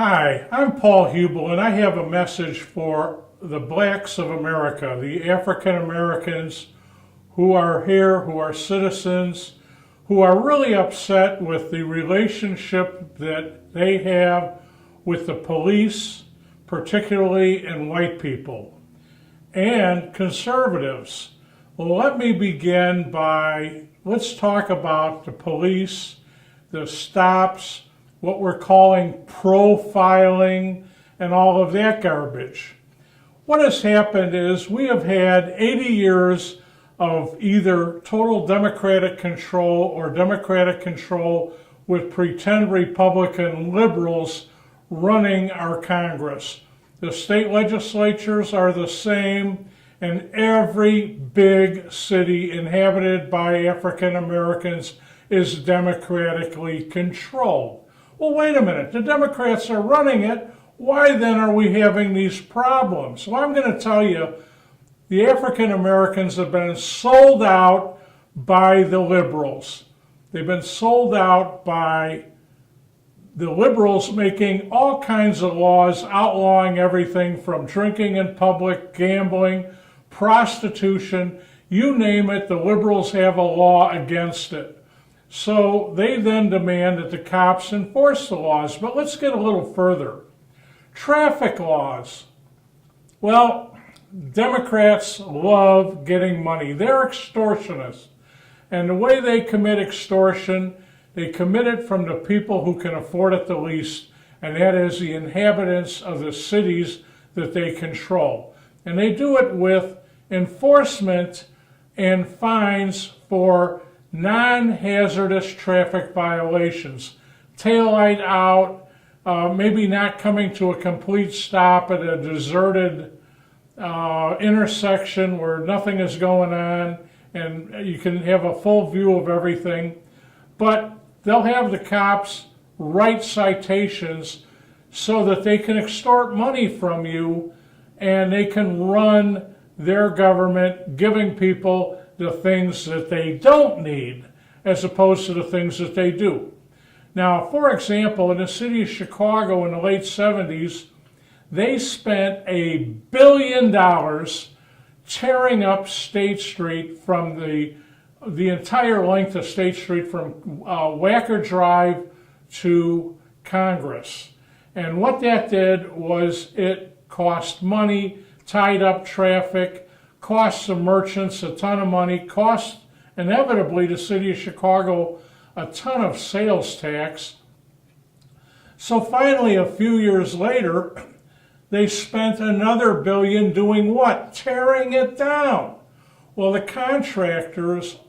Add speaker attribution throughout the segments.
Speaker 1: Hi, I'm Paul Hubel, and I have a message for the blacks of America, the African Americans who are here, who are citizens, who are really upset with the relationship that they have with the police, particularly in white people, and conservatives. Well, let me begin let's talk about the police, the stops, what we're calling profiling, and all of that garbage. What has happened is we have had 80 years of either total Democratic control or Democratic control with pretend Republican liberals running our Congress. The state legislatures are the same, and every big city inhabited by African Americans is democratically controlled. Well, wait a minute, the Democrats are running it. Why then are we having these problems? Well, I'm going to tell you, the African Americans have been sold out by the liberals. They've been sold out by the liberals making all kinds of laws outlawing everything from drinking in public, gambling, prostitution, you name it, the liberals have a law against it. So they then demand that the cops enforce the laws. But let's get a little further. Traffic laws. Well, Democrats love getting money. They're extortionists. And the way they commit extortion, they commit it from the people who can afford it the least, and that is the inhabitants of the cities that they control. And they do it with enforcement and fines for non-hazardous traffic violations. Taillight out, maybe not coming to a complete stop at a deserted intersection where nothing is going on and you can have a full view of everything. But they'll have the cops write citations so that they can extort money from you and they can run their government giving people the things that they don't need as opposed to the things that they do. Now, for example, in the city of Chicago in the late 70s, they spent $1 billion tearing up State Street from the entire length of State Street from Wacker Drive to Congress. And what that did was it cost money, tied up traffic, cost the merchants a ton of money, cost inevitably the city of Chicago a ton of sales tax. So finally, a few years later, they spent another $1 billion doing what? Tearing it down. Well, the contractors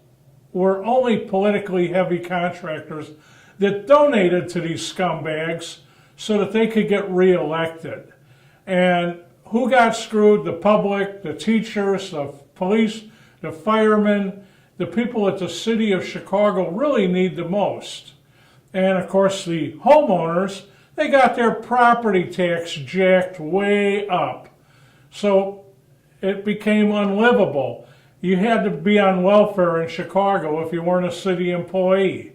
Speaker 1: were only politically heavy contractors that donated to these scumbags so that they could get reelected. And who got screwed? The public, the teachers, the police, the firemen, the people at the city of Chicago really need the most. And of course the homeowners, they got their property tax jacked way up. So it became unlivable. You had to be on welfare in Chicago if you weren't a city employee.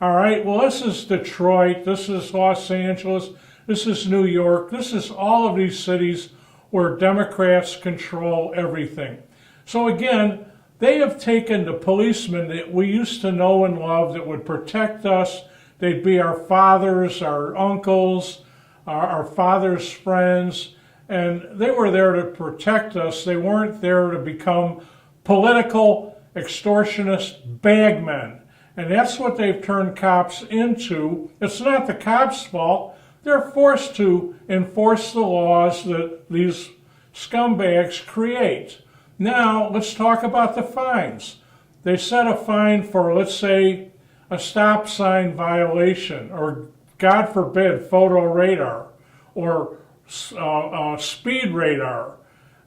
Speaker 1: All right, well, this is Detroit, this is Los Angeles, this is New York, this is all of these cities where Democrats control everything. So again, they have taken the policemen that we used to know and love that would protect us. They'd be our fathers, our uncles, our fathers' friends, and they were there to protect us. They weren't there to become political extortionist bagmen. And that's what they've turned cops into. It's not the cops' fault. They're forced to enforce the laws that these scumbags create. Now, let's talk about the fines. They set a fine for, let's say, a stop sign violation, or God forbid, photo radar, or speed radar.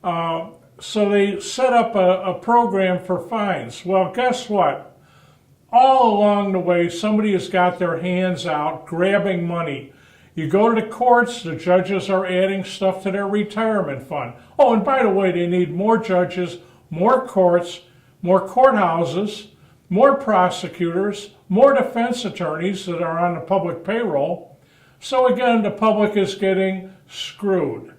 Speaker 1: So they set up a program for fines. Well, guess what? All along the way, somebody has got their hands out grabbing money. You go to the courts, the judges are adding stuff to their retirement fund. Oh, and by the way, they need more judges, more courts, more courthouses, more prosecutors, more defense attorneys that are on the public payroll. So again, the public is getting screwed.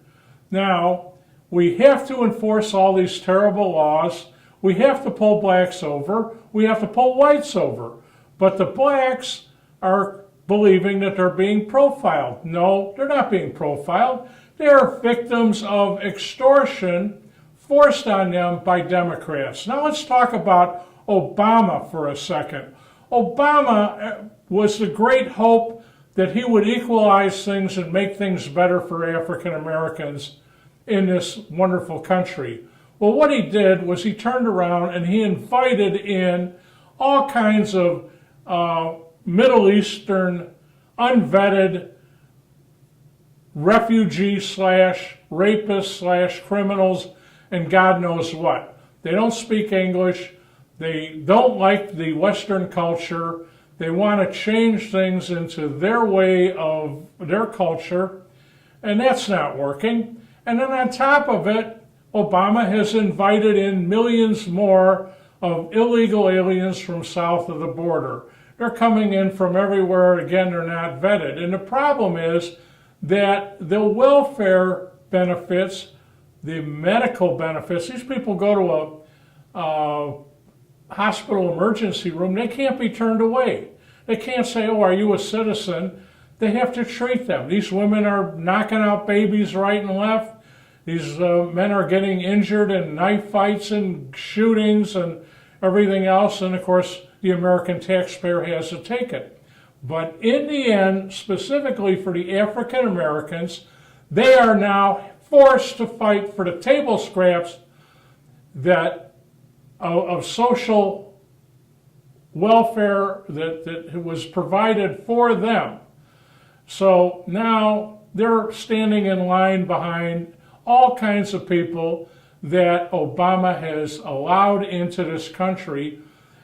Speaker 1: Now, we have to enforce all these terrible laws. We have to pull blacks over. We have to pull whites over. But the blacks are believing that they're being profiled. No, they're not being profiled. They are victims of extortion forced on them by Democrats. Now let's talk about Obama for a second. Obama was the great hope that he would equalize things and make things better for African Americans in this wonderful country. Well, what he did was he turned around and he invited in all kinds of Middle Eastern, unvetted refugees slash rapists slash criminals and God knows what. They don't speak English. They don't like the Western culture. They want to change things into their way of their culture, and that's not working. And then on top of it, Obama has invited in millions more of illegal aliens from south of the border. They're coming in from everywhere. Again, they're not vetted. And the problem is that the welfare benefits, the medical benefits, these people go to a hospital emergency room, they can't be turned away. They can't say, oh, are you a citizen? They have to treat them. These women are knocking out babies right and left. These men are getting injured in knife fights and shootings and everything else. And of course, the American taxpayer has to take it. But in the end, specifically for the African Americans, they are now forced to fight for the table scraps that of social welfare that was provided for them. So now they're standing in line behind all kinds of people that Obama has allowed into this country.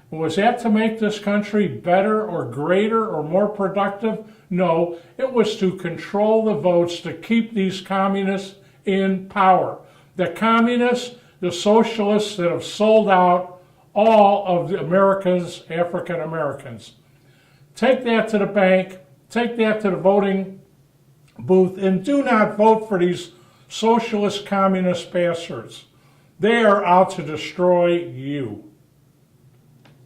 Speaker 1: Was that to make this country better or greater or more productive? No, it was to control the votes to keep these communists in power. The communists, the socialists that have sold out all of the America's African Americans. Take that to the bank, take that to the voting booth, and do not vote for these socialist communist bastards. They are out to destroy you.